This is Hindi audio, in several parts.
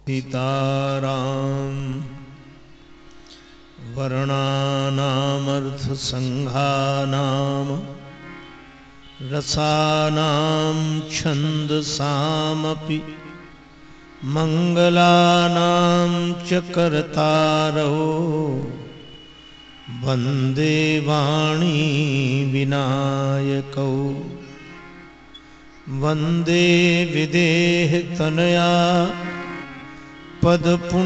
सीताराम वर्णानामर्थसंघानाम रसानां छन्दसामपि मंगलानां च कर्तारो वन्दे वाणी विनायकौ वन्दे विदेहतनया पदपुण्डरीकम्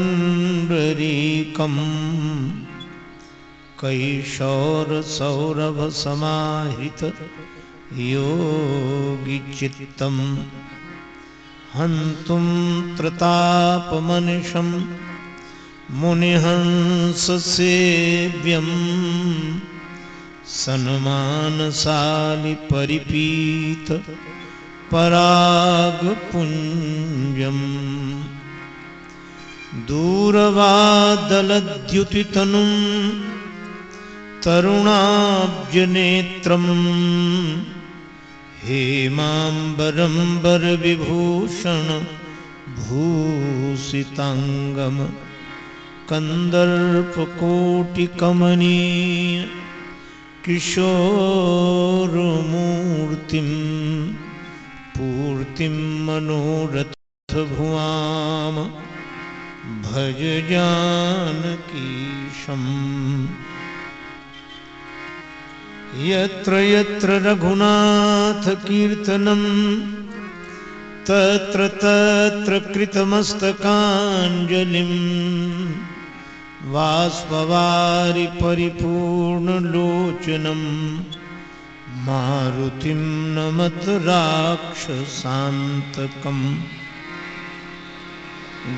कैशोरसौरभसमाहित योगिचित्तम् हन्तुं त्रतापमनिशं मुनिहंससेव्यं सन्मानसालि परिपीत परागपुञ्जम् दूरवादलद्युतितनुं तरुणाब्जनेत्रं हेमाम्बरं वरविभूषण भूषितांगम कंदर्पकोटिकमनीय किशोरमूर्तिं पूर्तिं मनोरथभुवाम भज जानकीशम्। यत्र यत्र रघुनाथ कीर्तनं तत्र तत्र कृतमस्तकाञ्जलिं बाष्पवारि परिपूर्णलोचनं मारुतिं नमत राक्षसान्तकम्।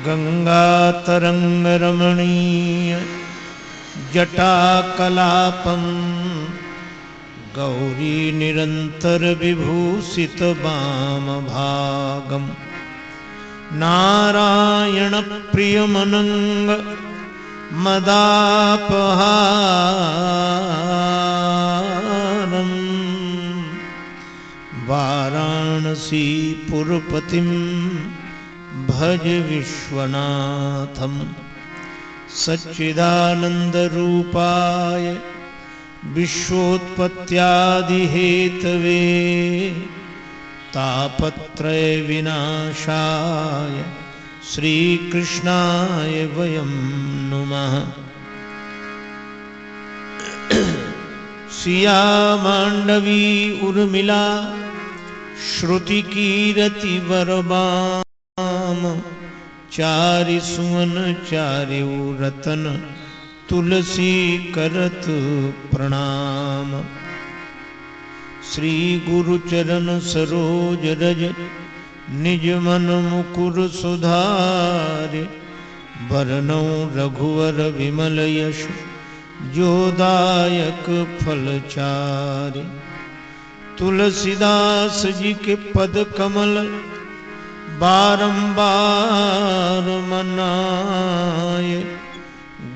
गंगातरंगरमणीय जटाकलापं गौरी निरंतर विभूषित वामभागं नारायण प्रियमनंग मदापहारं वाराणसी पुरपतिं भज विश्वनाथं। सच्चिदानंदरूपाय विश्वोत्पत्त्यादिहेतवे तापत्रय विनाशाय श्रीकृष्णाय वयं नुमः। सिया मांडवी उर्मिला श्रुति कीरति वरबाम चारि सुवन चारिउ रतन तुलसी करत प्रणाम। श्री गुरु चरण सरोज रज निज मन मुकुर सुधारे वरनौ रघुवर विमल यश जोदायक फलचारे। तुलसीदास जी के पद कमल बारंबार मनाए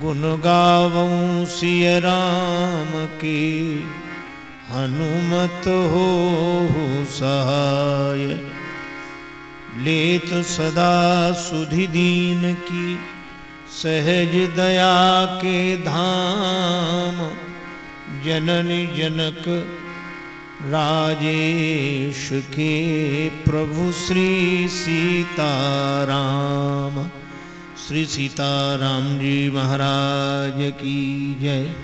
गुण गावऊं सिय राम की हनुमत हो सहाय। लेत सदा सुधि दीन की सहज दया के धाम जननी जनक राजेश के प्रभु श्री सीताराम। श्री सीताराम जी महाराज की जय।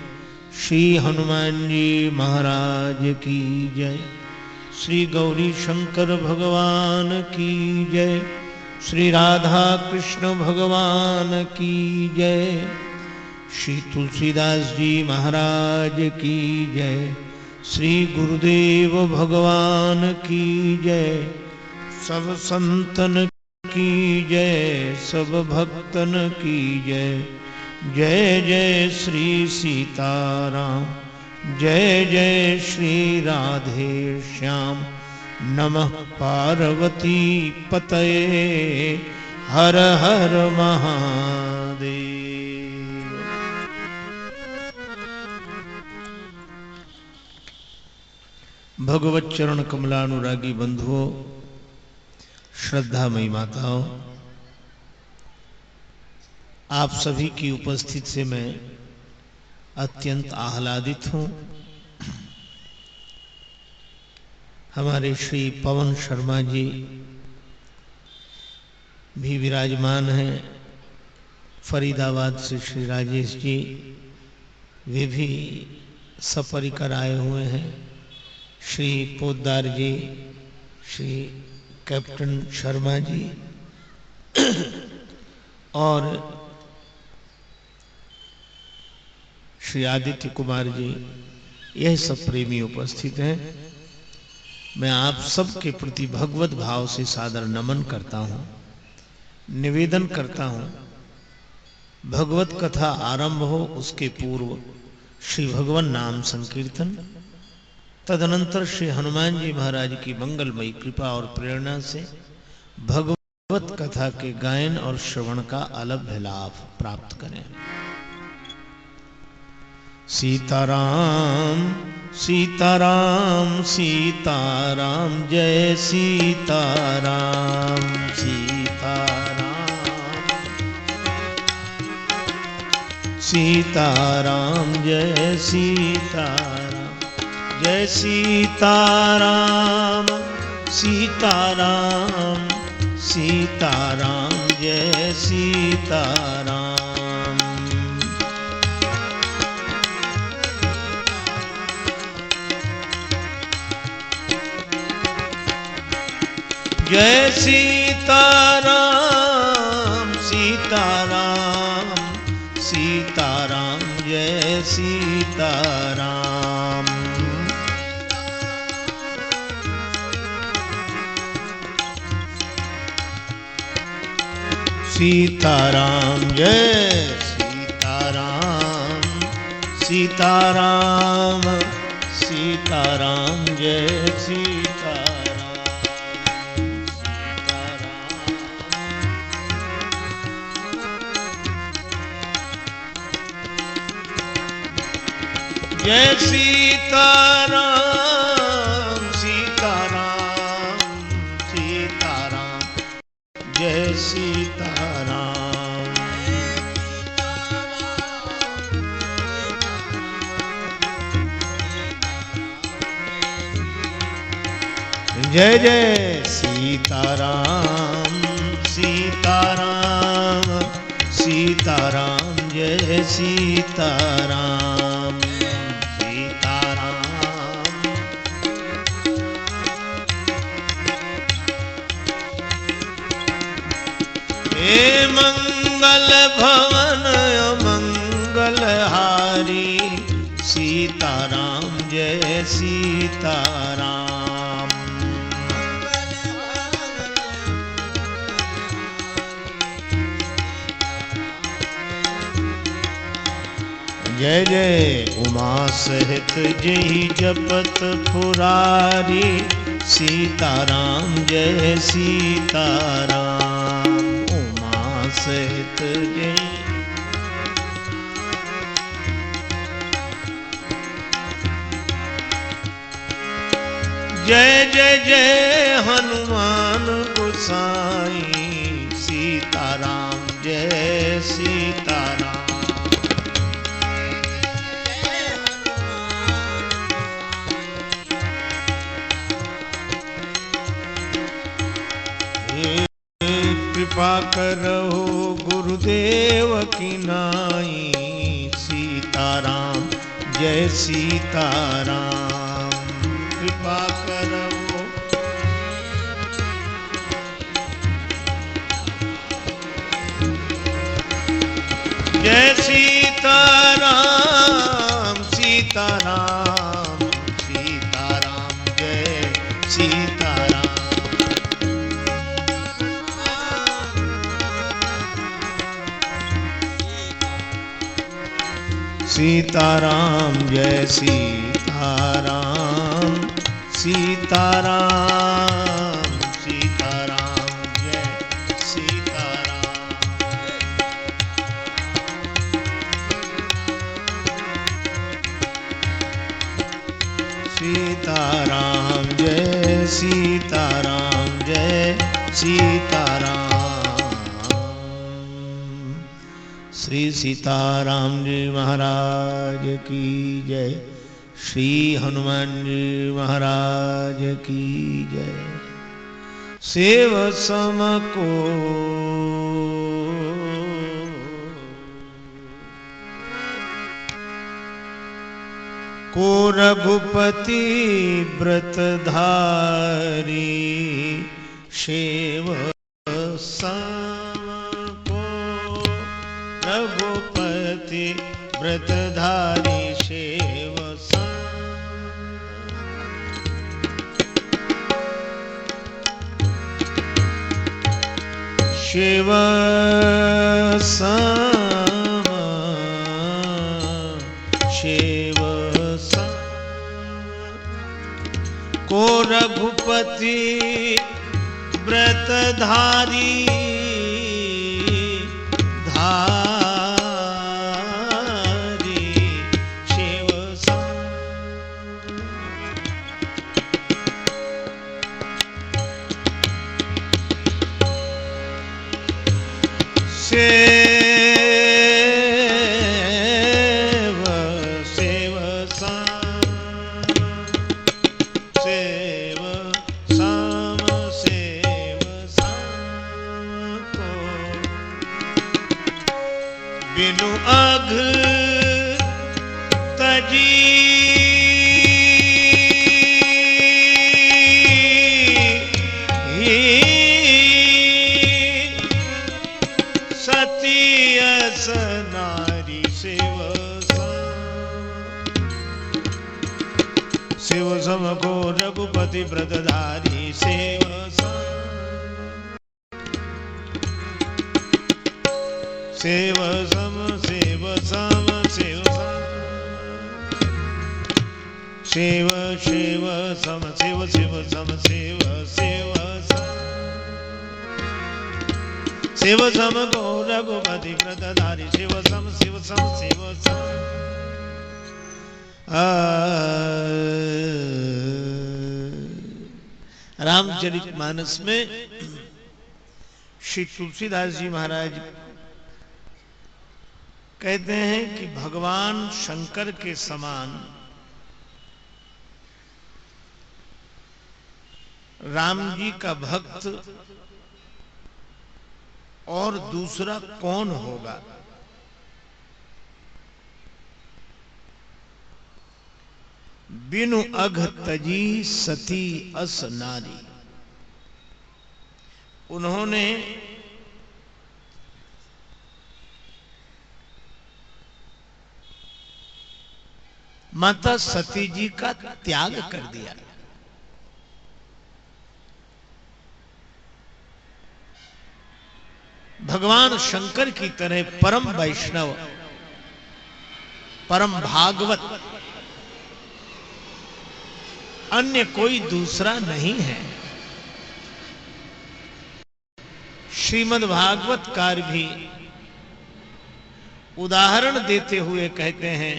श्री हनुमान जी महाराज की जय। श्री गौरी शंकर भगवान की जय। श्री राधा कृष्ण भगवान की जय। श्री तुलसीदास जी महाराज की जय। श्री गुरुदेव भगवान की जय। सब संतन की जय, सब भक्तन की जय। जय जय श्री सीताराम, जय जय श्री राधे श्याम। नमः पार्वती पतये हर हर महादेव। भगवत चरण कमलानुरागी बंधुओं, श्रद्धामयी माताओं, आप सभी की उपस्थिति से मैं अत्यंत आह्लादित हूं। हमारे श्री पवन शर्मा जी भी विराजमान हैं। फरीदाबाद से श्री राजेश जी, वे भी सपरिकर आए हुए हैं। श्री पोद्दार जी, श्री कैप्टन शर्मा जी और श्री आदित्य कुमार जी, यह सब प्रेमी उपस्थित हैं। मैं आप सबके प्रति भगवत भाव से सादर नमन करता हूं, निवेदन करता हूं। भगवत कथा आरंभ हो उसके पूर्व श्री भगवान नाम संकीर्तन, तदनंतर श्री हनुमान जी महाराज की मंगलमयी कृपा और प्रेरणा से भगवत कथा के गायन और श्रवण का अलभ्य लाभ प्राप्त करें। सीताराम सीताराम सीताराम, जय सीताराम सीताराम सीताराम, जय सीताराम जय सीताराम सीताराम सीताराम, जय सीताराम। जय सीताराम सीताराम सीताराम, जय सीताराम। सीताराम जय सीताराम सीताराम सीताराम, जय सीताराम सीताराम। जय सीताराम सीताराम सीताराम, जय सीताराम। जय जय सीताराम सीताराम सीताराम, जय सीताराम सीताराम। हे मंगल भवन मंगलहारी, सीताराम जय सीताराम। जय जय उमा सहित जय जपत पुरारी, सीताराम जय सीताराम। उमा सहित जय जय जय जय हनुमान गोसाई, सीताराम जय सीताराम। कृपा करहो गुरुदेव की नाई, सीताराम जय सीताराम। कृपा करहो जय सीताराम सीताराम सीताराम, जय सीताराम। सीताराम जय सीताराम सीताराम सीताराम, जय सीताराम। सीताराम जय सीताराम, जय सीताराम। श्री सीताराम जी महाराज की जय। श्री हनुमान जी महाराज की जय। सेव सम को रघुपति व्रतधारी सेव सम को रघुपति व्रतधारी सेव शिव सम शिव को रघुपति व्रतधारी धारी शिव सेव सेव सेव सम सेव को बिनु अघ तजी सतियस नारी शिव शिव सम को रघुपति व्रतधारी शिव शिव सम शिव सम शिव शिव शिव सम शिव शिव सम शिव शिव शिव सम को रघुपति व्रतधारी शिव सम शिव सम शिव सम। रामचरितमानस में श्री तुलसीदास जी महाराज कहते हैं कि भगवान शंकर के समान राम जी का भक्त और दूसरा कौन होगा। बिनु अघ तजी सती अस नारी। उन्होंने माता सती जी का त्याग कर दिया। भगवान शंकर की तरह परम वैष्णव परम भागवत अन्य कोई दूसरा नहीं है। श्रीमद् भागवतकार भी उदाहरण देते हुए कहते हैं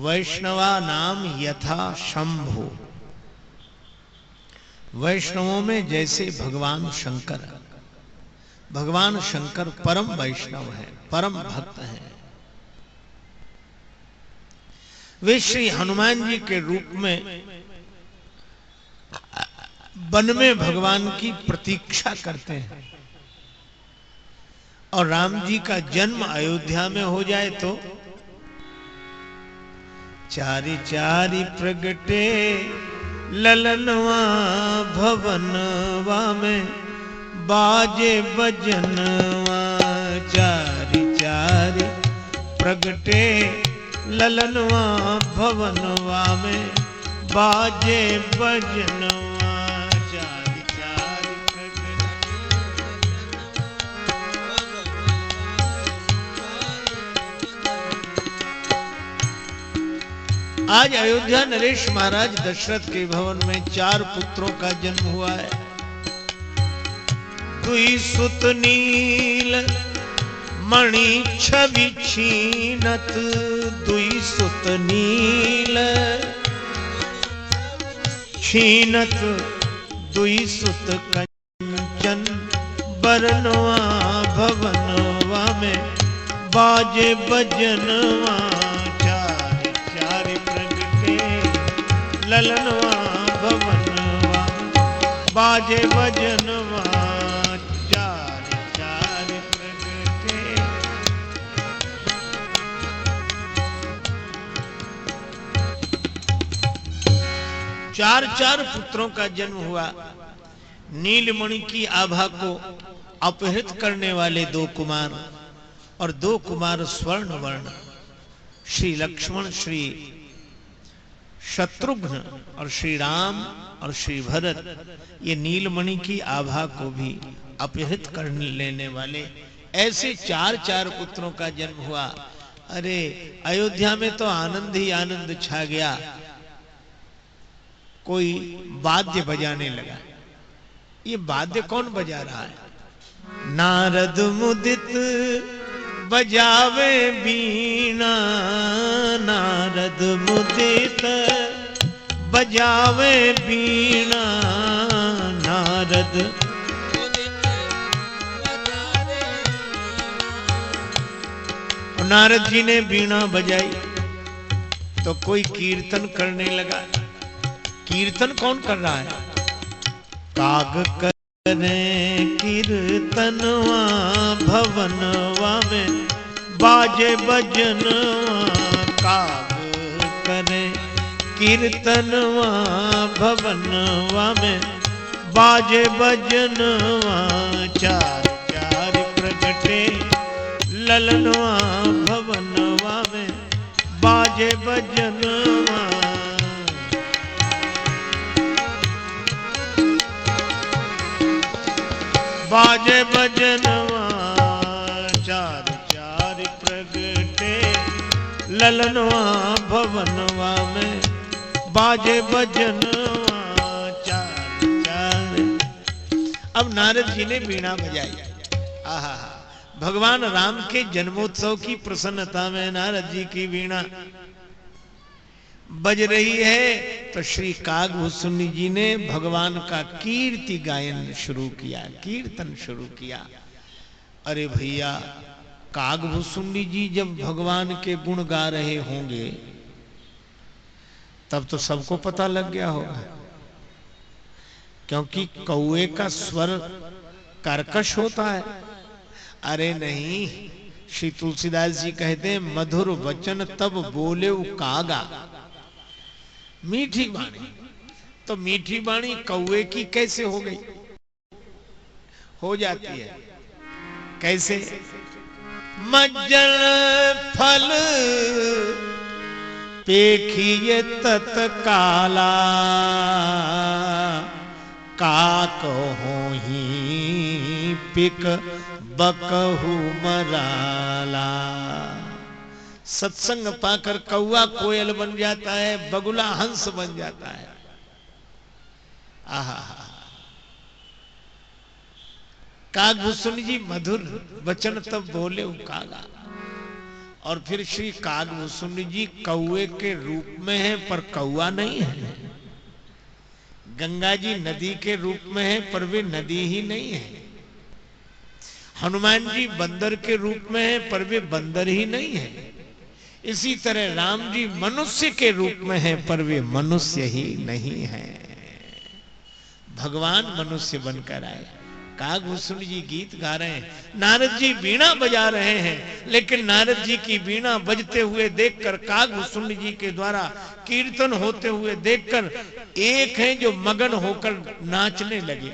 वैष्णवा नाम यथा शंभु। वैष्णवों में जैसे भगवान शंकर। भगवान शंकर परम वैष्णव है, परम भक्त हैं। वे श्री हनुमान जी के रूप में वन में भगवान की प्रतीक्षा करते हैं और राम जी का जन्म अयोध्या में हो जाए तो चारी चारी प्रगटे ललनवा भवनवा में बाजे बजनवा। चारी चारी प्रगटे ललनवा भवनवा में बाजे बजनवा। चारी चारी प्रगटे। आज अयोध्या नरेश महाराज दशरथ के भवन में 4 पुत्रों का जन्म हुआ है। दुई सुत नील मणि छवि छीनत। दुई सुत नील छीनत। दुई सुत कंचन बरनवा भवनवा भवनवा में बाजे बजनवा चार चार प्रगटे ललनवा भवनवा बाजे बजनवा चार चार प्रगटे। चार चार पुत्रों का जन्म हुआ। नीलमणि की आभा को अपहृत करने वाले दो कुमार और दो कुमार स्वर्ण वर्ण, श्री लक्ष्मण, श्री शत्रुघ्न और श्री राम और श्री भरत, ये नीलमणि की आभा को भी अपहृत कर लेने वाले ऐसे चार चार पुत्रों का जन्म हुआ। अरे अयोध्या में तो आनंद ही आनंद छा गया। कोई वाद्य बजाने लगा। ये वाद्य कौन बजा रहा है? नारद मुदित बजावे बीणा, नारद मुदित बजावे बीणा, नारद नारद जी ने बीणा बजाई तो कोई कीर्तन करने लगा। कीर्तन कौन कर रहा है? काग करे कीर्तनवा भवनवा में बाजे बजनवा, काग करे कीर्तनवा भवनवा में बाजे बजनवा चार चार प्रगटे ललनवा भवनवा में बाजे बजनवा। बाजे बजनवा चार चार प्रगटे ललनवा भवनवा में बाजे बजनवा चार चार। अब नारद जी ने बीणा बजाई। आहा, भगवान राम के जन्मोत्सव की प्रसन्नता में नारद जी की बीणा बज रही है तो श्री कागभूषुंडी जी ने भगवान का कीर्ति गायन शुरू किया, कीर्तन शुरू किया। अरे भैया, कागभूषुंडी जी जब भगवान के गुण गा रहे होंगे तब तो सबको पता लग गया होगा, क्योंकि कौए का स्वर कर्कश होता है। अरे नहीं, श्री तुलसीदास जी कहते हैं मधुर वचन तब बोले कागा। मीठी वाणी, तो मीठी वाणी कौए की कैसे हो गई? हो जाती है कैसे? मज्जन फल पेखिए तत्काला, काकहो ही पिक बकहु मराला। सत्संग पाकर कौआ कोयल बन जाता है, बगुला हंस बन जाता है। आहा, कागभूषुंडी जी मधुर वचन तब बोले कागा। और फिर श्री कागभूषुंडी जी कौए के रूप में है पर कौआ नहीं है। गंगा जी नदी के रूप में है पर वे नदी ही नहीं है। हनुमान जी बंदर के रूप में है पर वे बंदर ही नहीं है। इसी तरह राम जी मनुष्य के रूप में है पर वे मनुष्य ही नहीं है। भगवान मनुष्य बनकर आए। कागभूषुंडी जी गीत गा रहे हैं, नारद जी बीणा बजा रहे हैं, लेकिन नारद जी की बीणा बजते हुए देखकर, कागभूषुंडी जी के द्वारा कीर्तन होते हुए देखकर एक हैं जो मगन होकर नाचने लगे।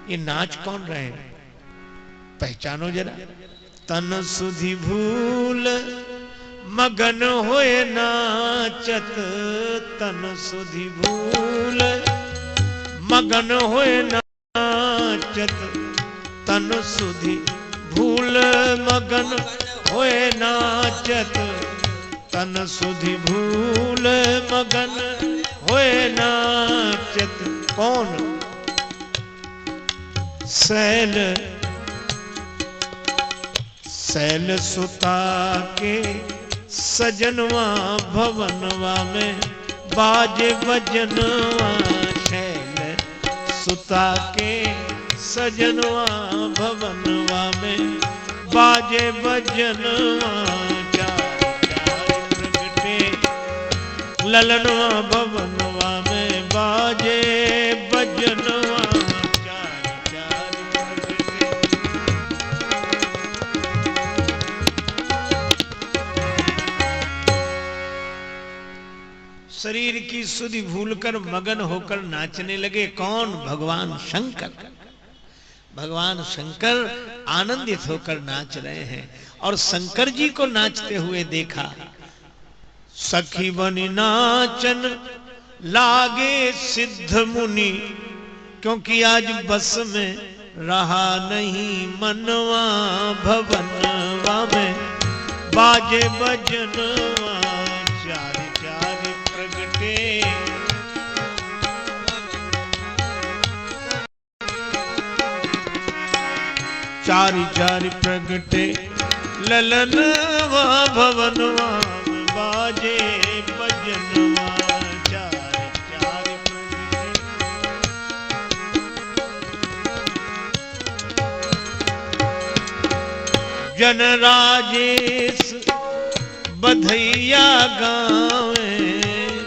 ये नाच कौन रहे हैं? पहचानो जरा। तन सुधि भूल मगन होए नाचत, तन सुधि भूल मगन होए नाचत, तन सुधि भूल मगन होए नाचत, तन सुधि भूल मगन होए नाचत। कौन? सैल सैल सुता के सजनवा भवनवा में बाजे बजनवा। शैल सुता के सजनवा भवनवा में बाजे बजनवा चार चार प्रगटे ललनवा भवनवा में बाजे बजनवा चार चार प्रगटे। शरीर की सुधि भूलकर मगन होकर नाचने लगे। कौन? भगवान शंकर। भगवान शंकर आनंदित होकर नाच रहे हैं और शंकर जी को नाचते हुए देखा। सखी बनी नाचन लागे सिद्ध मुनि, क्योंकि आज बस में रहा नहीं मनवा भवनवा में बाजे बजनवा चार चार प्रगटे। चारि चारि प्रगटे ललनवा भवनवा में बाजे बजनवा चार चार प्रगटे। जन राजेश बधैया गावे,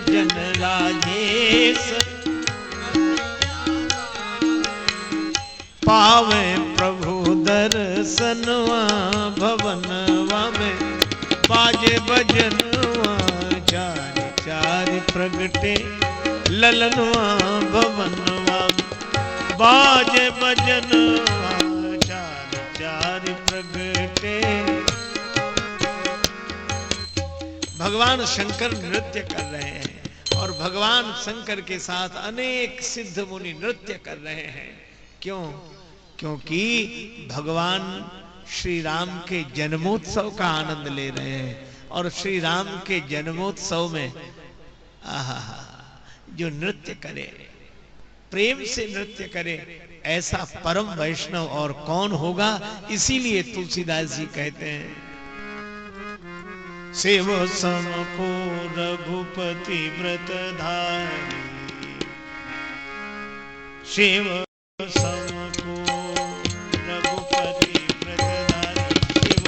जन राजेश पावे प्रभु दर्शनवा भवनवा में बाजे बजनवा चार चार प्रगटे ललनवा भवनवा में बाजे बजनवा चार चार प्रगटे। भगवान शंकर नृत्य कर रहे हैं और भगवान शंकर के साथ अनेक सिद्ध मुनि नृत्य कर रहे हैं। क्यों? क्योंकि भगवान श्री राम के जन्मोत्सव का आनंद ले रहे हैं और श्री राम के जन्मोत्सव में आहा जो नृत्य करे, प्रेम से नृत्य करे, ऐसा परम वैष्णव और कौन होगा। इसीलिए तुलसीदास जी कहते हैं, सेव सम को रघुपति व्रत धारी, सेव सम को रघुपति व्रतधारी, शिव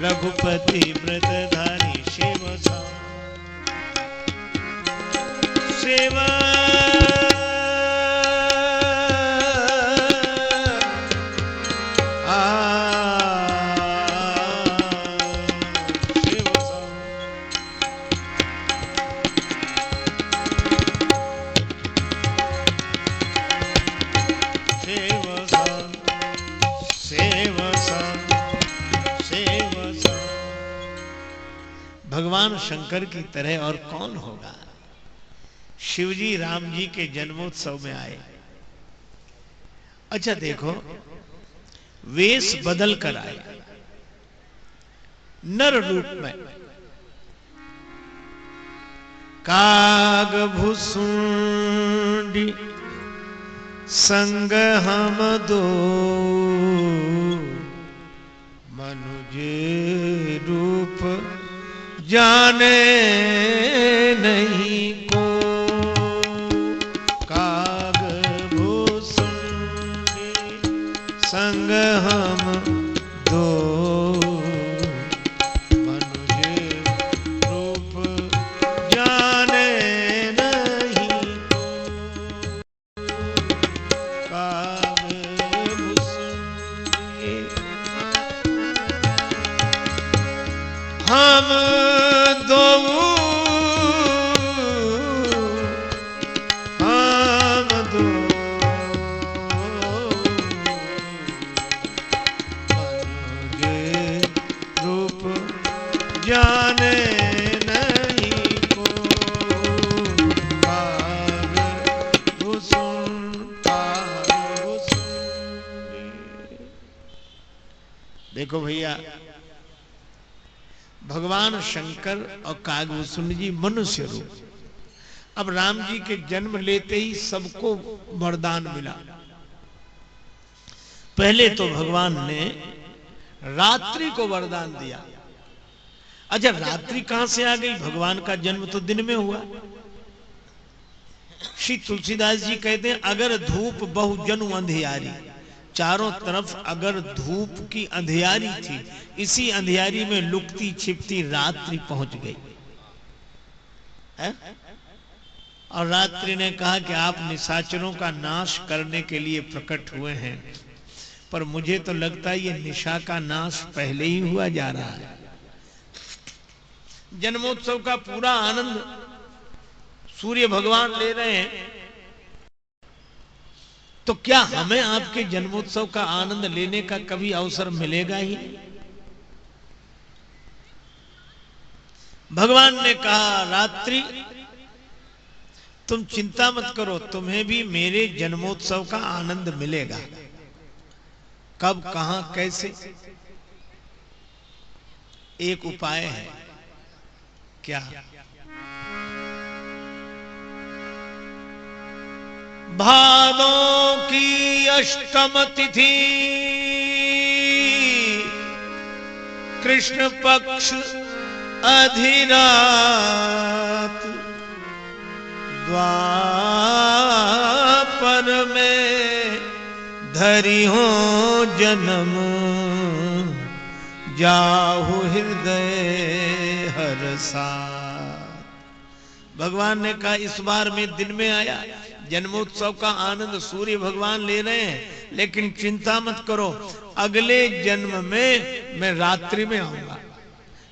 रघुपति व्रतधारी शिव सेवा भगवान शंकर की तरह और कौन होगा। शिवजी राम जी के जन्मोत्सव में आए। अच्छा देखो, वेश बदल कर आए, नर रूप में। काग भुसुंडी संग हम दो, मनुज रूप जाने नहीं को। काग भूषुंडी संग हम दो, मनुज रूप जाने नहीं को। काग भूषुंडी हम जाने नहीं को। देखो भैया, भगवान शंकर और कागभूषुंडी जी मनुष्य रूप। अब राम जी के जन्म लेते ही सबको वरदान मिला। पहले तो भगवान ने रात्रि को वरदान दिया। अच्छा, रात्रि कहां से आ गई? भगवान का जन्म तो दिन में हुआ। श्री तुलसीदास जी कहते हैं, अगर धूप बहु जनु अंधियारी, चारों तरफ अगर धूप की अंधियारी थी, इसी अंधियारी में लुकती छिपती रात्रि पहुंच गई है? और रात्रि ने कहा कि आप निशाचरों का नाश करने के लिए प्रकट हुए हैं, पर मुझे तो लगता है ये निशा का नाश पहले ही हुआ जा रहा है। जन्मोत्सव का पूरा आनंद सूर्य भगवान ले रहे हैं, तो क्या हमें आपके जन्मोत्सव का आनंद लेने का कभी अवसर मिलेगा ही? भगवान ने कहा, रात्रि तुम चिंता मत करो, तुम्हें भी मेरे जन्मोत्सव का आनंद मिलेगा। कब, कहां, कैसे? एक उपाय है। क्या? भादों की अष्टम तिथि, कृष्ण पक्ष अधिरात, द्वापर में धरी हो जन्म, जाहु हृदय हरसा। भगवान ने कहा, इस बार मैं दिन में आया, जन्मोत्सव का आनंद सूर्य भगवान ले रहे हैं, लेकिन चिंता मत करो, अगले जन्म में मैं रात्रि में आऊंगा।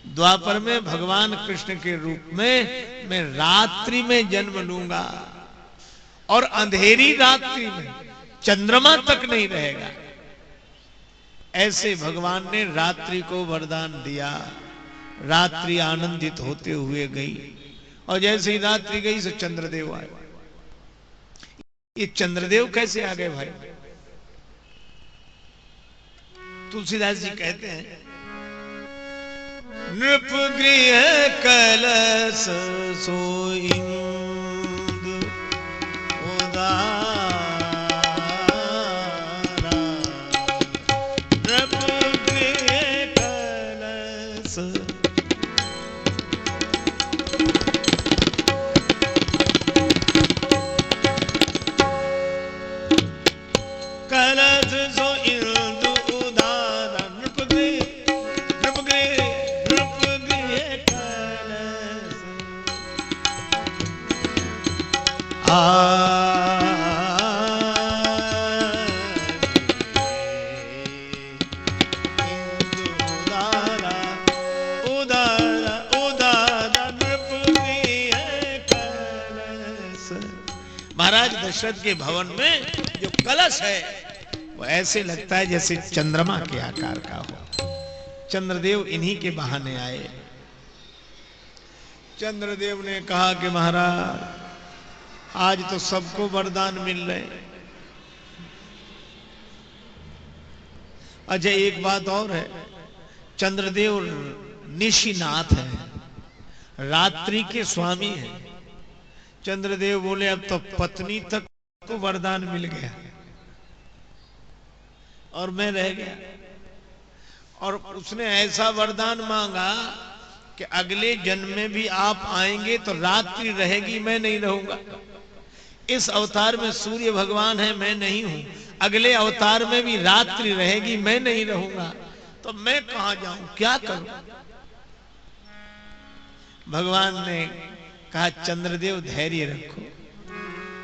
द्वापर में भगवान कृष्ण के रूप में मैं रात्रि में जन्म लूंगा, और अंधेरी रात्रि में चंद्रमा तक नहीं रहेगा। ऐसे भगवान ने रात्रि को वरदान दिया। रात्रि आनंदित होते हुए गई, और जैसे ही रात्रि गई से चंद्रदेव आए। ये चंद्रदेव कैसे आ गए भाई? तुलसीदास जी कहते हैं, नृप गृह कलश सोई उदारा, नृप गृह कलश कलश सो इंदु उदारा, नृप गृह कलश उदारा उदारा उदारा, नृप गृह कलश। महाराज दशरथ के भवन में जो कलश है वो ऐसे लगता है जैसे चंद्रमा के आकार का हो। चंद्रदेव इन्हीं के बहाने आए। चंद्रदेव ने कहा कि महाराज, आज तो सबको वरदान मिल रहे। अच्छा, एक बात और है, चंद्रदेव निशिनाथ है, रात्रि के स्वामी हैं। चंद्रदेव बोले, अब तो पत्नी तक को वरदान मिल गया और मैं रह गया। और उसने ऐसा वरदान मांगा कि अगले जन्म में भी आप आएंगे तो रात्रि रहेगी, मैं नहीं रहूंगा। इस अवतार में सूर्य भगवान है, मैं नहीं हूं। अगले अवतार में भी रात्रि रहेगी, मैं नहीं रहूंगा। तो मैं कहां जाऊं, क्या करूं? भगवान ने कहा, चंद्रदेव धैर्य रखो,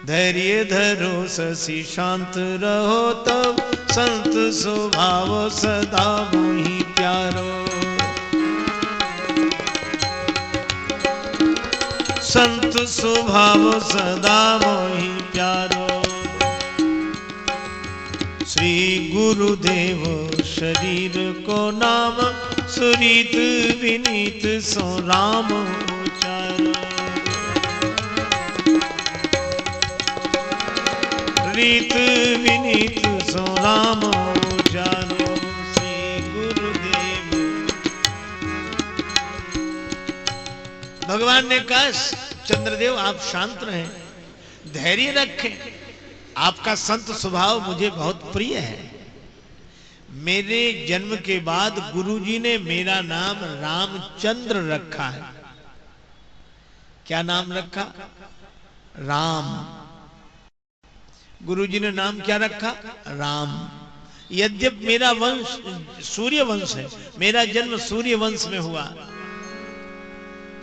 धैर्य धरो शशि शांत रहो, तब संत स्वभाव सदा मोहि प्यारो। संत स्वभाव सदा मोहि प्यारो। श्री गुरुदेव शरीर को नाम, सुरीत विनीत सो राम उचारो। रीत विनीत सो राम जानो, श्री गुरुदेव। भगवान ने कहा, चंद्रदेव आप शांत रहें, धैर्य रखें, आपका संत स्वभाव मुझे बहुत प्रिय है। मेरे जन्म के बाद गुरुजी ने मेरा नाम रामचंद्र रखा है। क्या नाम रखा? राम। गुरुजी ने नाम क्या रखा? राम। यद्यप मेरा वंश सूर्य वंश है, मेरा जन्म सूर्य वंश में हुआ,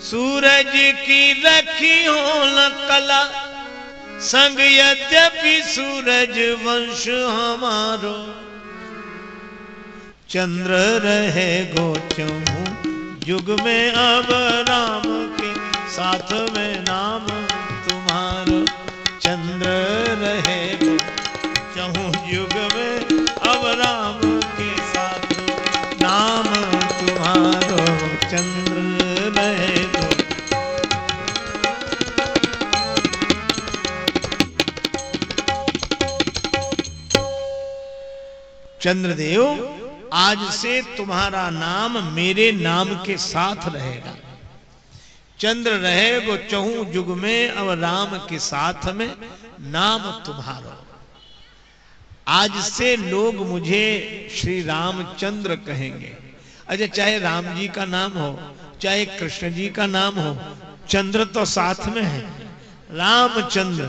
सूरज की रखी हो न कला संग, यद्यपि सूरज वंश हमारो, चंद्र रहे गो चहु युग में अब राम के साथ में नाम तुम्हारो, चंद्र रहे गो चहु युग में अब राम के साथ नाम तुम्हारो, चंद्र रहे गो। चंद्रदेव, आज से तुम्हारा नाम मेरे नाम के साथ रहेगा। चंद्र रहे वो चहु युग में अब राम के साथ में नाम तुम्हारा। आज से लोग मुझे श्री रामचंद्र कहेंगे। अच्छा, चाहे राम जी का नाम हो, चाहे कृष्ण जी का नाम हो, चंद्र तो साथ में है। रामचंद्र,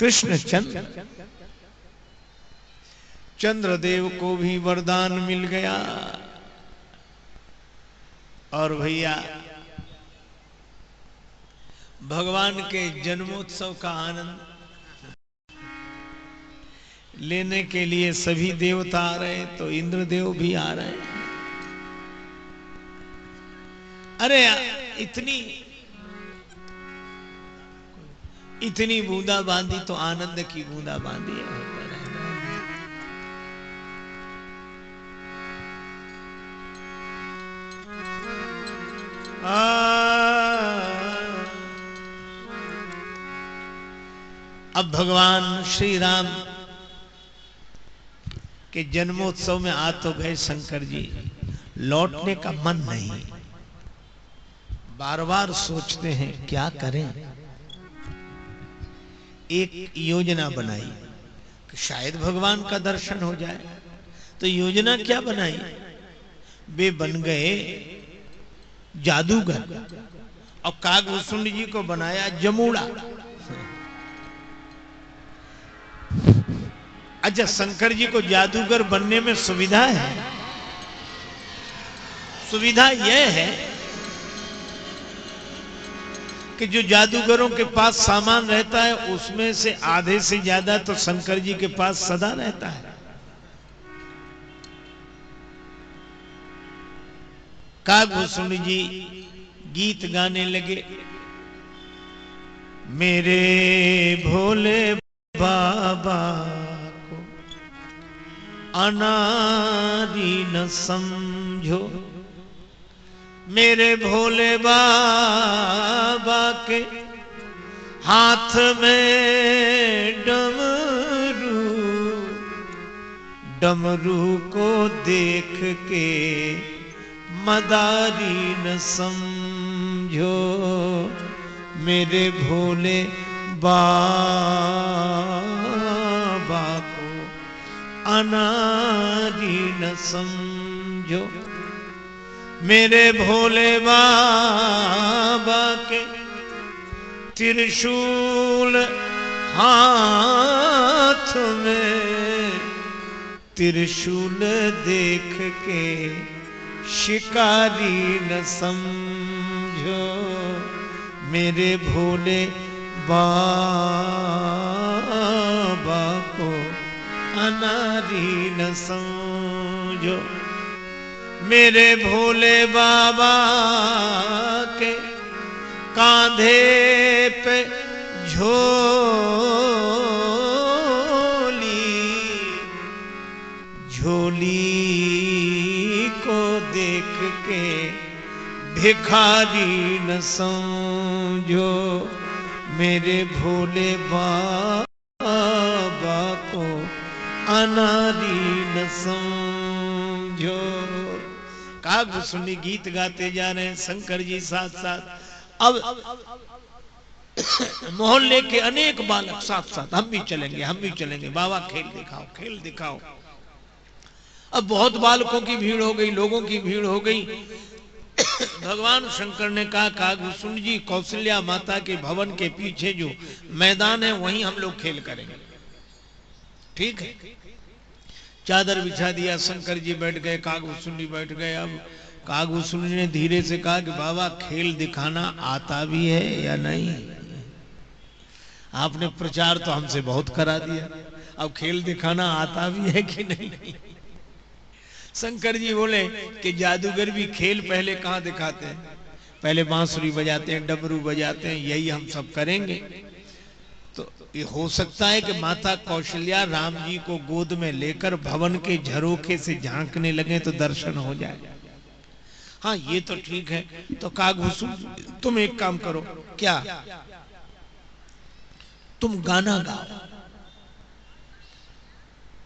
कृष्ण चंद्र। चंद्रदेव को भी वरदान मिल गया। और भैया, भगवान के जन्मोत्सव का आनंद लेने के लिए सभी देवता आ रहे, तो इंद्रदेव भी आ रहे हैं। अरे इतनी बूंदा बांदी तो आनंद की बूंदा बांदी है। अब भगवान श्री राम के जन्मोत्सव में आ तो गए शंकर जी, लौटने का मन नहीं। बार बार सोचते हैं क्या करें। एक योजना बनाई कि शायद भगवान का दर्शन हो जाए। तो योजना क्या बनाई? वे बन गए जादूगर और कागभूषुंड जी को बनाया जमूड़ा। अच्छा, शंकर जी को जादूगर बनने में सुविधा है। सुविधा यह है कि जो जादूगरों के पास सामान रहता है उसमें से आधे से ज्यादा तो शंकर जी के पास सदा रहता है। कागभूषुंड जी गीत गाने लगे। मेरे भोले बाबा को अनारी न समझो, मेरे भोले बाबा के हाथ में डमरू, डमरू को देख के मदारी न समझो, मेरे भोले बाबा को अनारी न समझो, मेरे भोले बाबा के त्रिशूल हाथ में, त्रिशूल देख के शिकारी न समझो, मेरे भोले बाबा को अनारी न समझो, मेरे भोले बाबा के कांधे पे झोली, झोली को देख के भिखारी न समझो, मेरे भोले बाबा को अनारी न समझो। कागभूषुंड गीत गाते जा रहे हैं, शंकर जी साथ साथ। अब मोहल्ले के अनेक बालक साथ साथ, हम भी चलेंगे, हम भी चलेंगे, बाबा खेल दिखाओ, खेल दिखाओ। अब बहुत बालकों की भीड़ हो गई, लोगों की भीड़ हो गई। भगवान शंकर ने कहा, कागभूषुंड जी, कौशल्या माता के भवन के पीछे जो मैदान है वहीं हम लोग खेल करेंगे। ठीक है, चादर बिछा दिया, शंकर जी बैठ गए, कागभूषुंडी बैठ गए। अब कागभूषुंडी ने धीरे से कहा कि बाबा खेल दिखाना आता भी है या नहीं? आपने प्रचार तो हमसे बहुत करा दिया, अब खेल दिखाना आता भी है कि नहीं? शंकर जी बोले कि जादूगर भी खेल पहले कहां दिखाते हैं, पहले बांसुरी बजाते हैं, डमरू बजाते हैं, यही हम सब करेंगे। तो ये हो सकता है कि माता कौशल्या राम जी को गोद में लेकर भवन के झरोखे से झांकने लगे तो दर्शन हो जाए। हाँ ये तो ठीक है। तो कागभूषुंड, तुम एक काम करो, क्या तुम गाना गाओ।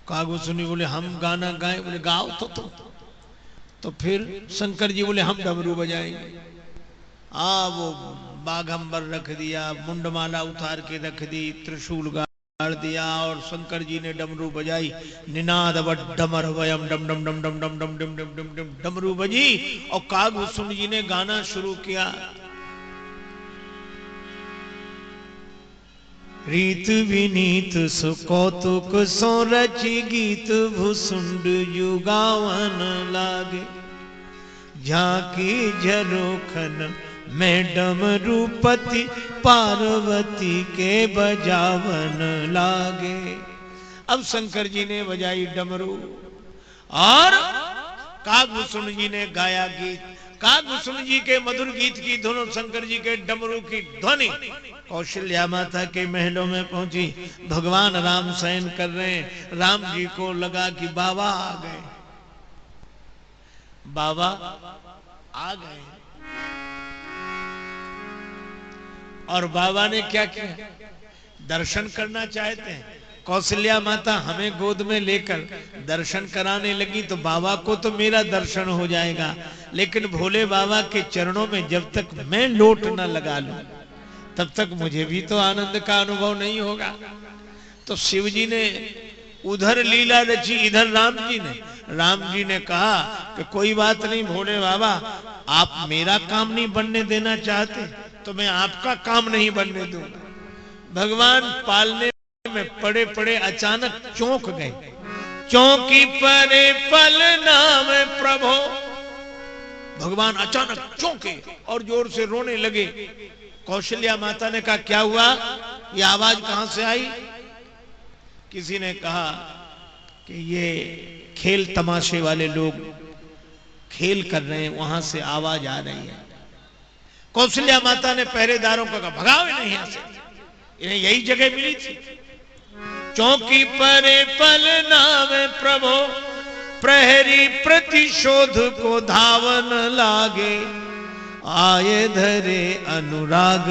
कागभूषुंडी बोले हम गाना गाएं? बोले गाओ तो तुम। तो फिर शंकर जी बोले हम डमरू बजाएंगे। वो बाघंबर रख दिया, मुंडमाला उतार के रख दी, त्रिशूल गाड़ दिया और शंकर जी ने डमरू बजाई। निनाद डमर वयम डम डम डम डम डम डम डम डम डम डम डमरू बजी और कागभूषुंड जी ने गाना शुरू किया। रीत विनीत सुकौतुक सो रचि गीत भूसुंड युगावन लागे। झांकी झरोखन में डमरूपति पार्वती के बजावन लागे। अब शंकर जी ने बजाई डमरू और कागभूषुंड जी ने गाया गीत। कागभूषुंड जी के मधुर गीत की धुन, शंकर जी के डमरू की ध्वनि कौशल्या माता के महलों में पहुंची। भगवान राम शयन कर रहे हैं। राम जी को लगा कि बाबा आ गए, बाबा आ गए। और बाबा ने क्या किया? दर्शन करना चाहते हैं। कौशल्या माता हमें गोद में लेकर दर्शन कराने लगी तो बाबा को तो मेरा दर्शन हो जाएगा, लेकिन भोले बाबा के चरणों में जब तक मैं लोट न लगा लूं तब तक मुझे भी तो आनंद का अनुभव नहीं होगा। तो शिव जी ने उधर लीला रची, इधर राम जी ने कहा कि कोई बात नहीं भोले बाबा, आप मेरा काम नहीं बनने देना चाहते तो मैं आपका काम नहीं बनने दूंगा। भगवान पालने में पड़े पड़े अचानक चौंक गए। चौंकी परे पल नाम प्रभो। भगवान अचानक चौंके और जोर से रोने लगे। कौशल्या माता ने कहा क्या हुआ, ये आवाज कहां से आई? किसी ने कहा कि ये खेल तमाशे वाले लोग खेल कर रहे हैं, वहां से आवाज आ रही है। कौशल्या माता ने पहरेदारों को कहा भगाओ इन्हें यहां से, इन्हें यही जगह मिली थी। चौकी परे पल नाम प्रभो, प्रहरी प्रतिशोध को धावन लागे। आए धरे अनुराग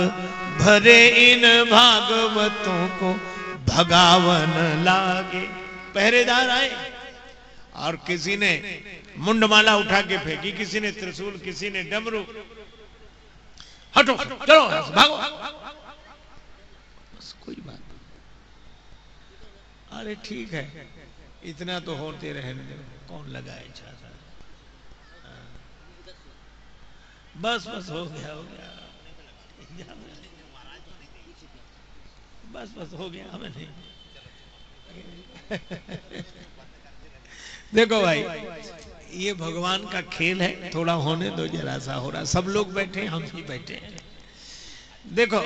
भरे इन भागवतों को भगावन लागे। पहरेदार आए और किसी ने मुंडमाला उठा के फेंकी, किसी ने त्रिशूल, किसी ने डमरू। हटो चलो भागो। बस कोई बात नहीं। अरे ठीक है, इतना तो होते रहने दो, कौन लगाए छाता। बस बस हो गया बस हो गया, हमें नहीं। देखो भाई, ये भगवान का खेल है, थोड़ा होने दो, जरा सा हो रहा। सब लोग बैठे, हम भी बैठे हैं। देखो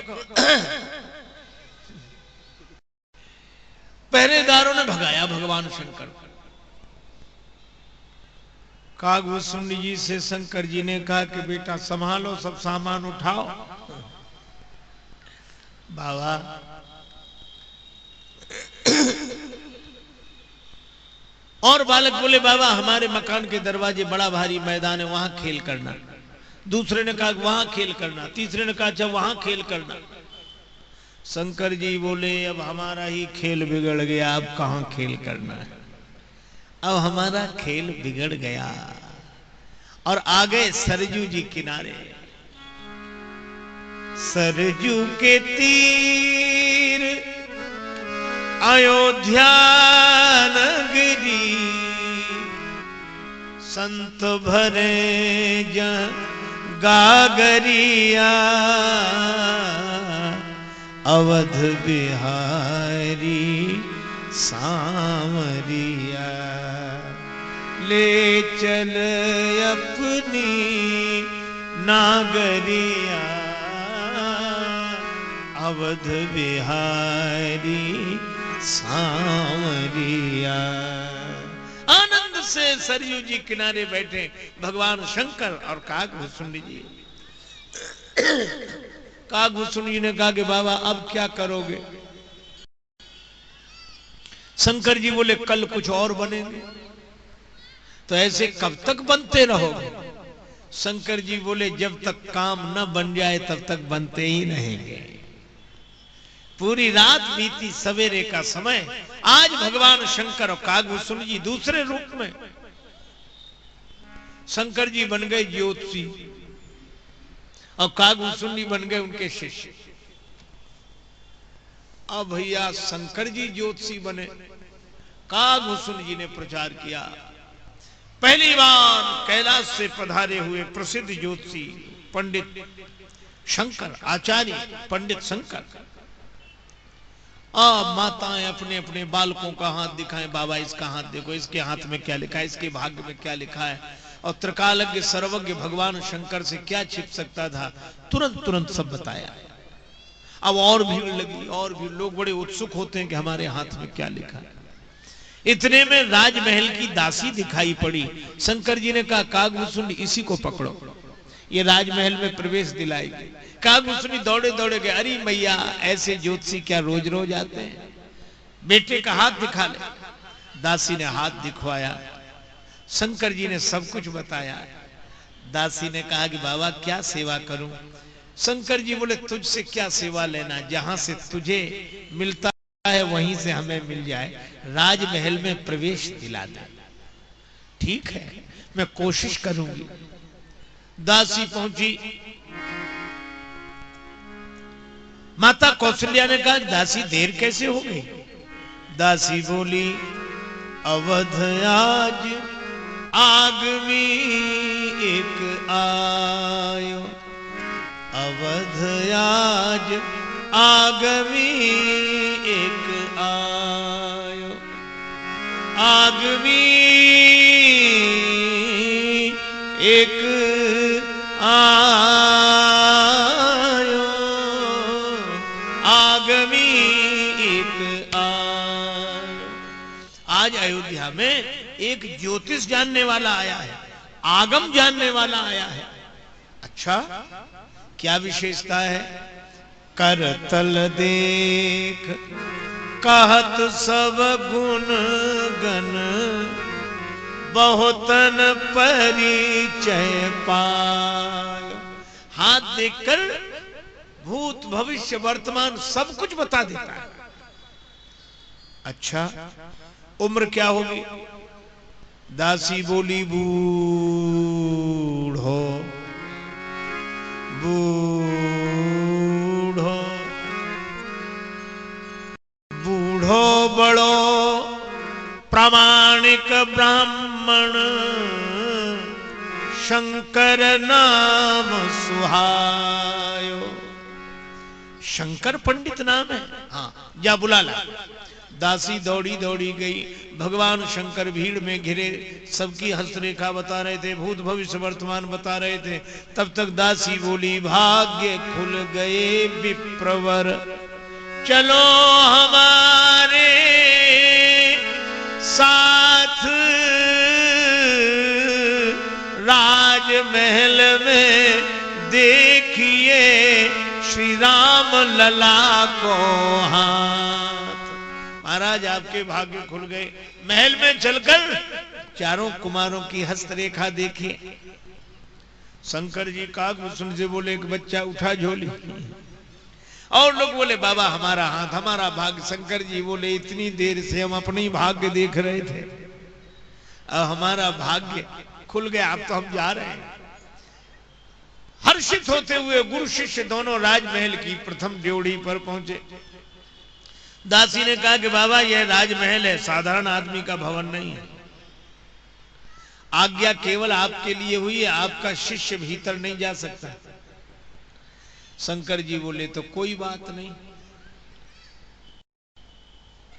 पहरेदारों ने भगाया भगवान शंकर। कागभूषुंडी जी से शंकर जी ने कहा कि बेटा संभालो, सब सामान उठाओ। बाबा और बालक बोले बाबा हमारे मकान के दरवाजे बड़ा भारी मैदान है, वहां खेल करना। दूसरे ने कहा वहां खेल करना, तीसरे ने कहा अच्छा वहां खेल करना। शंकर जी बोले अब हमारा ही खेल बिगड़ गया, अब कहां खेल करना है। अब हमारा खेल बिगड़ गया और आ गए सरजू जी किनारे। सरजू के तीर अयोध्या नगरी, संत भरे गागरिया, अवध बिहारी सांवरिया। ले चल अपनी नागरिया, अवध बिहारी सांवरिया। आनंद से सरयू जी किनारे बैठे भगवान शंकर और कागभूषुंडी जी। कागभूषुंडी जी ने कहा कि बाबा अब क्या करोगे? शंकर जी बोले कल कुछ और बनेंगे। तो ऐसे कब तक बनते रहोगे? शंकर जी बोले जब तक काम न बन जाए तब तक बनते ही रहेंगे। पूरी रात बीती, सवेरे का समय, आज भगवान शंकर और कागभूषुंडी जी दूसरे रूप में। शंकर जी बन गए ज्योतिषी और कागभूषुंडी बन गए उनके शिष्य। अब भैया शंकर जी ज्योतिषी बने, कागभूषुंडी जी ने प्रचार किया। पहली बार कैलाश से पधारे हुए प्रसिद्ध ज्योतिषी पंडित शंकर, आचार्य पंडित शंकर। माताएं अपने अपने बालकों का हाथ दिखाएं, बाबा इसका हाथ देखो, इसके हाथ में क्या लिखा है, इसके भाग्य में क्या लिखा है। और त्रिकालज्ञ सर्वज्ञ भगवान शंकर से क्या छिप सकता था, तुरंत तुरंत सब बताया। अब और भीड़ लगी, और भी लोग बड़े उत्सुक होते हैं कि हमारे हाथ में क्या लिखा है। इतने में राजमहल की दासी दिखाई पड़ी। शंकर जी ने कहा कागभूषुंडी इसी को पकड़ो, ये राजमहल में प्रवेश दिलाएगी। कागभूषुंडी दौड़े दौड़े गए, अरे मैया ऐसे ज्योतिषी क्या रोज रोज आते हैं, बेटे का हाथ दिखा ले। दासी ने हाथ दिखवाया, शंकर जी ने सब कुछ बताया। दासी ने कहा कि बाबा क्या सेवा करूं? शंकर जी बोले तुझसे क्या सेवा लेना, जहां से तुझे मिलता है वहीं से हमें मिल जाए, राजमहल में प्रवेश दिला दे। ठीक है, मैं कोशिश करूंगी। दासी पहुंची। माता कौशल्या ने कहा दासी देर कैसे हो गई? दासी बोली अवध आज आगमी एक आयो, अवध आज आगमी एक आयो, आगमी एक आयो, आगमी एक आयो। आज अयोध्या में एक ज्योतिष जानने वाला आया है, आगम जानने वाला आया है। अच्छा, क्या विशेषता है? कर तल देख कहत सब गुण गण, बहुतन परिचय पायो। हाथ देखकर भूत भविष्य वर्तमान सब कुछ बता देता है। अच्छा, उम्र क्या होगी? दासी बोली बूढ़ो, बूढ़ो, बूढ़ो बड़ो प्रामाणिक ब्राह्मण, शंकर नाम सुहायो। शंकर पंडित नाम है, हाँ जा बुला ला। दासी दौड़ी दौड़ी गई। भगवान शंकर भीड़ में घिरे, सबकी हस्तरेखा बता रहे थे, भूत भविष्य वर्तमान बता रहे थे। तब तक दासी बोली भाग्य खुल गए विप्रवर, चलो हमारे साथ राजमहल में, देखिए श्री राम लला को हाथ। महाराज आपके भाग्य खुल गए। महल में चलकर चारों कुमारों की हस्तरेखा देखिए। शंकर जी कागभूषुंडी से बोले एक बच्चा उठा झोली, और लोग बोले बाबा हमारा हाथ, हमारा भाग्य। शंकर जी बोले इतनी देर से हम अपनी भाग्य देख रहे थे, अब हमारा भाग्य खुल गया, अब तो हम जा रहे हैं। हर्षित होते हुए गुरु शिष्य दोनों राजमहल की प्रथम ड्योढ़ी पर पहुंचे। दासी ने कहा कि बाबा यह राजमहल है, साधारण आदमी का भवन नहीं है, आज्ञा केवल आपके लिए हुई है, आपका शिष्य भीतर नहीं जा सकता। शंकर जी बोले तो कोई बात नहीं,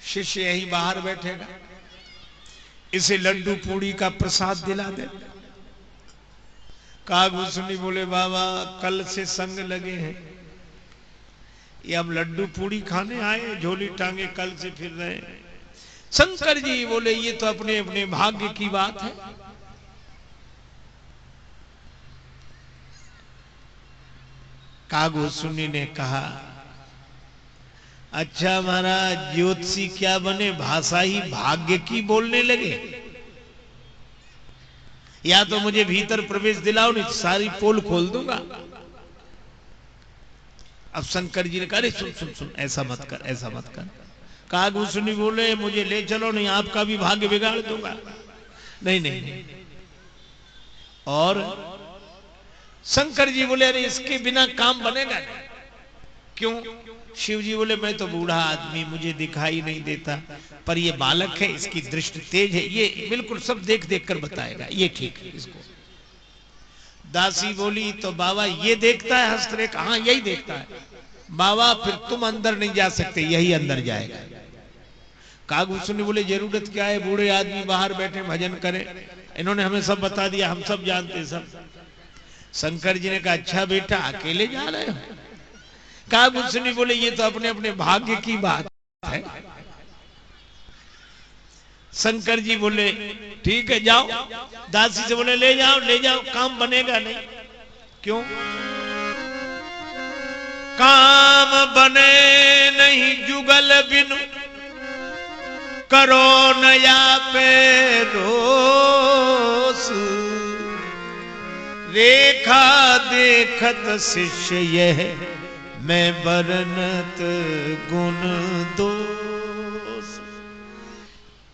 शिष्य यही बाहर बैठेगा। इसे लड्डू पूड़ी का प्रसाद दिला दे। कागभूषणी बोले बाबा कल से संग लगे हैं, ये हम लड्डू पूड़ी खाने आए, झोली टांगे कल से फिर रहे हैं। शंकर जी बोले ये तो अपने अपने भाग्य की बात है। कागभूषणी ने कहा अच्छा महाराज ज्योतिषी क्या बने, भाषा ही भाग्य की बोलने लगे। या तो मुझे भीतर प्रवेश दिलाओ नहीं तो सारी पोल खोल दूंगा। अब शंकर जी ने कहा अरे सुन सुन सुन, ऐसा मत कर, ऐसा मत कर। कागभूषणी बोले मुझे ले चलो, नहीं आपका भी भाग्य बिगाड़ दूंगा। नहीं नहीं नहीं। और शंकर जी बोले अरे इसके बिना काम बनेगा नहीं। क्यों? शिव जी बोले मैं तो बूढ़ा आदमी, मुझे दिखाई नहीं देता, पर ये बालक है, इसकी दृष्टि तेज है, ये बिल्कुल सब देख देख कर बताएगा, ये ठीक है इसको। दासी बोली तो बाबा ये देखता है हस्तरेख? हाँ यही देखता है। बाबा फिर तुम अंदर नहीं जा सकते, यही अंदर जाएगा। कागभूषणी बोले जरूरत क्या है, बूढ़े आदमी बाहर बैठे भजन करें, इन्होंने हमें सब बता दिया, हम सब जानते सब। शंकर जी ने कहा अच्छा बेटा अकेले जा रहे हो? कागभूषणी बोले ये तो अपने अपने भाग्य की बात है। शंकर जी बोले ठीक है जाओ। दासी से बोले ले जाओ ले जाओ, काम बनेगा नहीं। क्यों? काम बने नहीं जुगल बिनु, करो नया पे रोस। रेखा देखत शिष्य यह, मैं बरनत गुण दोष।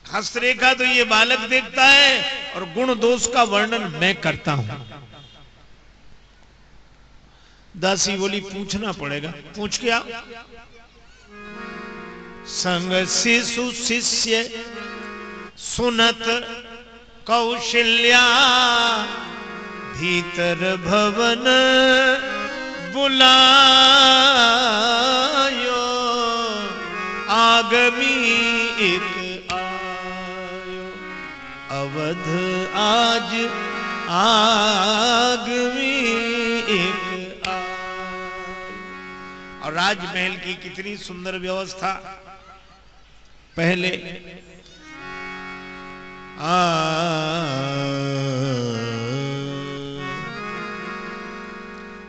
हस्तरेखा तो ये बालक देखता है और गुण दोष का वर्णन मैं करता हूं। दासी बोली पूछना पड़ेगा, पूछ के आओ। संग शिशु शिष्य सुनत कौशल्या, भीतर भवन बुलायो। आगमी एक आयो, अवध आज आगमी एक आयो। और राजमहल की कितनी सुंदर व्यवस्था। पहले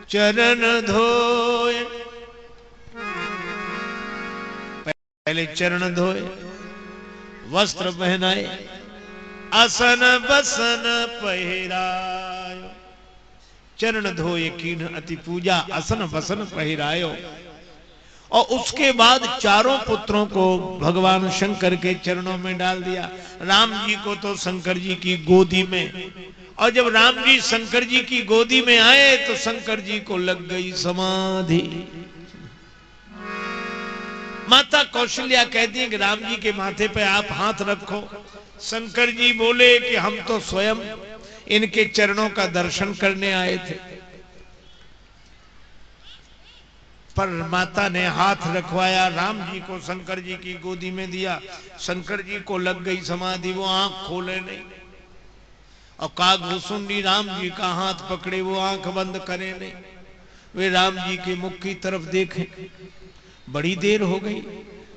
चरण धोए, पहले चरण धोए, वस्त्र पहनाए, आसन बसन पहिरायो। चरण धोए कीन अति पूजा, आसन बसन पहिरायो। और उसके बाद चारों पुत्रों को भगवान शंकर के चरणों में डाल दिया। राम जी को तो शंकर जी की गोदी में, और जब राम जी शंकर जी की गोदी में आए तो शंकर जी को लग गई समाधि। माता कौशल्या कहती है कि राम जी के माथे पे आप हाथ रखो। शंकर जी बोले कि हम तो स्वयं इनके चरणों का दर्शन करने आए थे, पर माता ने हाथ रखवाया, राम जी को शंकर जी की गोदी में दिया। शंकर जी को लग गई समाधि, वो आंख खोले नहीं। और कागभूषणी राम जी का हाथ पकड़े, वो आंख बंद करे नहीं, वे राम जी के मुख की तरफ देखे। बड़ी देर हो गई।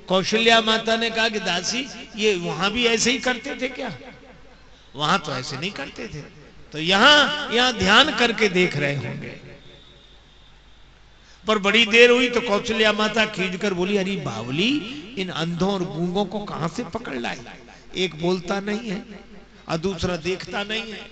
कौशल्या माता ने कहा कि दासी ये वहां भी ऐसे ही करते थे क्या? वहां तो ऐसे नहीं करते थे, तो यहाँ ध्यान करके देख रहे होंगे। पर बड़ी देर हुई तो कौशल्या माता खींचकर बोली अरे बावली, इन अंधों और गूंगों को कहां से पकड़ लाई? एक बोलता नहीं है और दूसरा देखता नहीं है।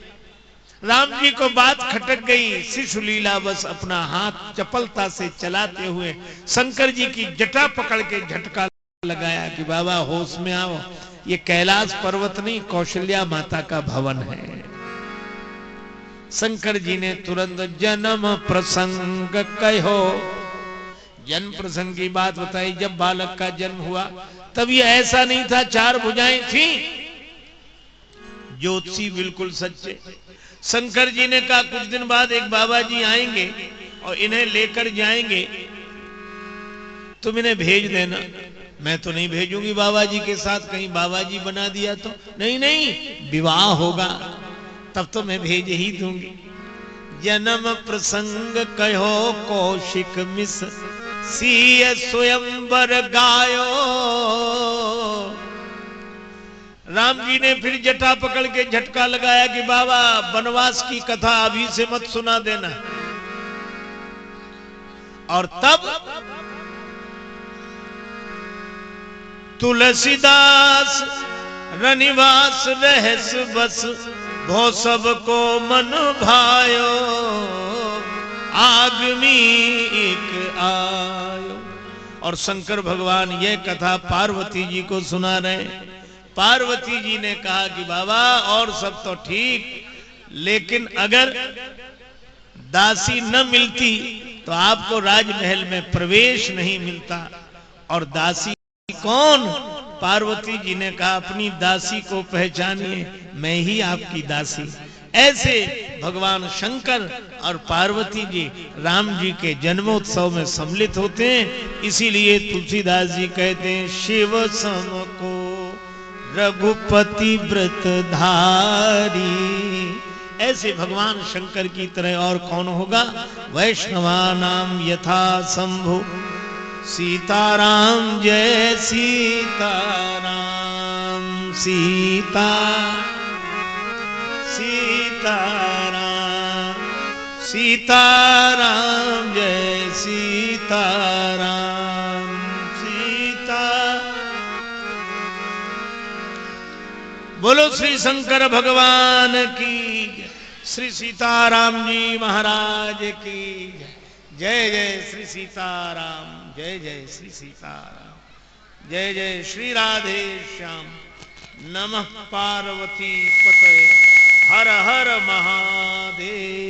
राम जी को बात खटक गई। शिशु लीला बस अपना हाथ चपलता से चलाते हुए शंकर जी की जटा पकड़ के झटका लगाया कि बाबा होश में आओ, ये कैलाश पर्वत नहीं कौशल्या माता का भवन है। शंकर जी ने तुरंत जन्म प्रसंग कहो, जन्म प्रसंग की बात बताई। जब बालक का जन्म हुआ तब ये ऐसा नहीं था, चार भुजाएं थी। ज्योतिषी बिल्कुल सच्चे। शंकर जी ने कहा कुछ दिन बाद एक बाबा जी आएंगे और इन्हें लेकर जाएंगे, तुम इन्हें भेज देना। मैं तो नहीं भेजूंगी बाबा जी के साथ, कहीं बाबा जी बना दिया तो। नहीं नहीं, विवाह होगा तब तो मैं भेज ही दूंगी। जन्म प्रसंग कहो कौशिक मिस, सीय स्वयंवर गायो। राम जी ने फिर जटा पकड़ के झटका लगाया कि बाबा वनवास की कथा अभी से मत सुना देना। और तब तुलसीदास रनिवास रहस बस, भो सबको मन भायो, आगमी एक आयो। और शंकर भगवान यह कथा पार्वती जी को सुना रहे। पार्वती जी ने कहा कि बाबा और सब तो ठीक, लेकिन अगर दासी न मिलती तो आपको राजमहल में प्रवेश नहीं मिलता। और दासी कौन? पार्वती जी ने कहा अपनी दासी को पहचानिए, मैं ही आपकी दासी। ऐसे भगवान शंकर और पार्वती जी राम जी के जन्मोत्सव में सम्मिलित होते हैं। इसीलिए तुलसीदास जी कहते हैं शिव सम को रघुपति व्रत धारी। ऐसे भगवान शंकर की तरह और कौन होगा? वैष्णवानाम यथा शंभु, सीताराम जय सीताराम, सीता सीताराम, सीताराम जय सीताराम, सीता। बोलो श्री शंकर भगवान की, श्री सीताराम जी महाराज की जय। जय श्री सीताराम, जय जय श्री सीताराम, जय जय श्री राधे श्याम। नमः पार्वती पतये, हर हर महादेव।